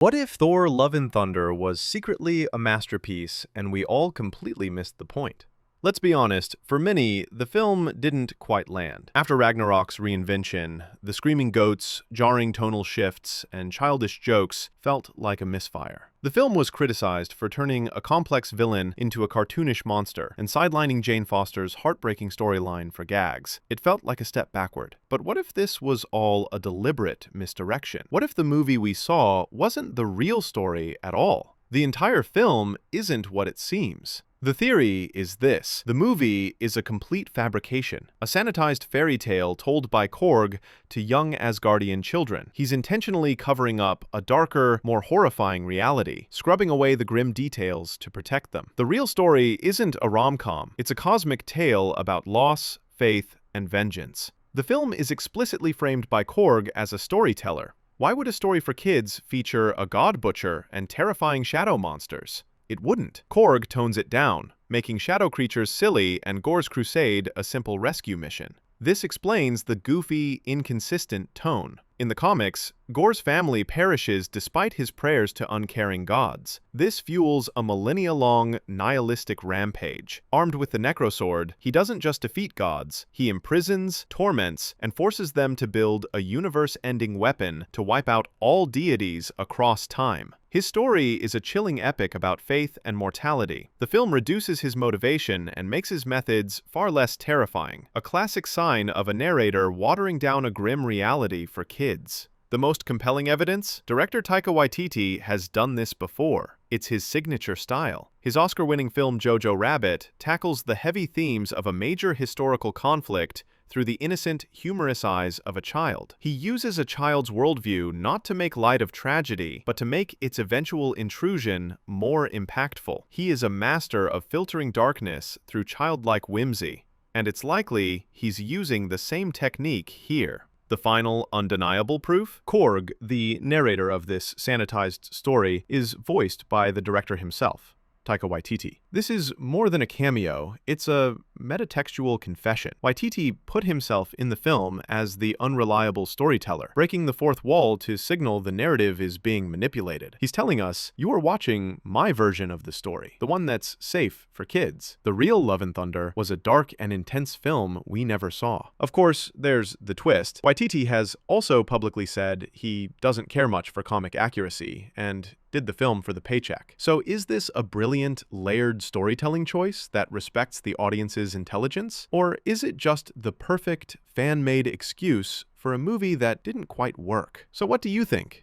What if Thor Love and Thunder was secretly a masterpiece and we all completely missed the point? Let's be honest, for many, the film didn't quite land. After Ragnarok's reinvention, the screaming goats, jarring tonal shifts, and childish jokes felt like a misfire. The film was criticized for turning a complex villain into a cartoonish monster and sidelining Jane Foster's heartbreaking storyline for gags. It felt like a step backward. But what if this was all a deliberate misdirection? What if the movie we saw wasn't the real story at all? The entire film isn't what it seems. The theory is this: the movie is a complete fabrication, a sanitized fairy tale told by Korg to young Asgardian children. He's intentionally covering up a darker, more horrifying reality, scrubbing away the grim details to protect them. The real story isn't a rom-com, it's a cosmic tale about loss, faith, and vengeance. The film is explicitly framed by Korg as a storyteller. Why would a story for kids feature a god butcher and terrifying shadow monsters? It wouldn't. Korg tones it down, making shadow creatures silly and Gore's crusade a simple rescue mission. This explains the goofy, inconsistent tone. In the comics, Gore's family perishes despite his prayers to uncaring gods. This fuels a millennia-long, nihilistic rampage. Armed with the Necrosword, he doesn't just defeat gods, he imprisons, torments, and forces them to build a universe-ending weapon to wipe out all deities across time. His story is a chilling epic about faith and mortality. The film reduces his motivation and makes his methods far less terrifying, a classic sign of a narrator watering down a grim reality for kids. The most compelling evidence? Director Taika Waititi has done this before. It's his signature style. His Oscar-winning film Jojo Rabbit tackles the heavy themes of a major historical conflict through the innocent, humorous eyes of a child. He uses a child's worldview not to make light of tragedy, but to make its eventual intrusion more impactful. He is a master of filtering darkness through childlike whimsy, and it's likely he's using the same technique here. The final, undeniable proof? Korg, the narrator of this sanitized story, is voiced by the director himself, Taika Waititi. This is more than a cameo, it's a metatextual confession. Waititi put himself in the film as the unreliable storyteller, breaking the fourth wall to signal the narrative is being manipulated. He's telling us, you are watching my version of the story, the one that's safe for kids. The real Love and Thunder was a dark and intense film we never saw. Of course, there's the twist. Waititi has also publicly said he doesn't care much for comic accuracy, and did the film for the paycheck. So is this a brilliant, layered storytelling choice that respects the audience's intelligence? Or is it just the perfect, fan-made excuse for a movie that didn't quite work? So what do you think?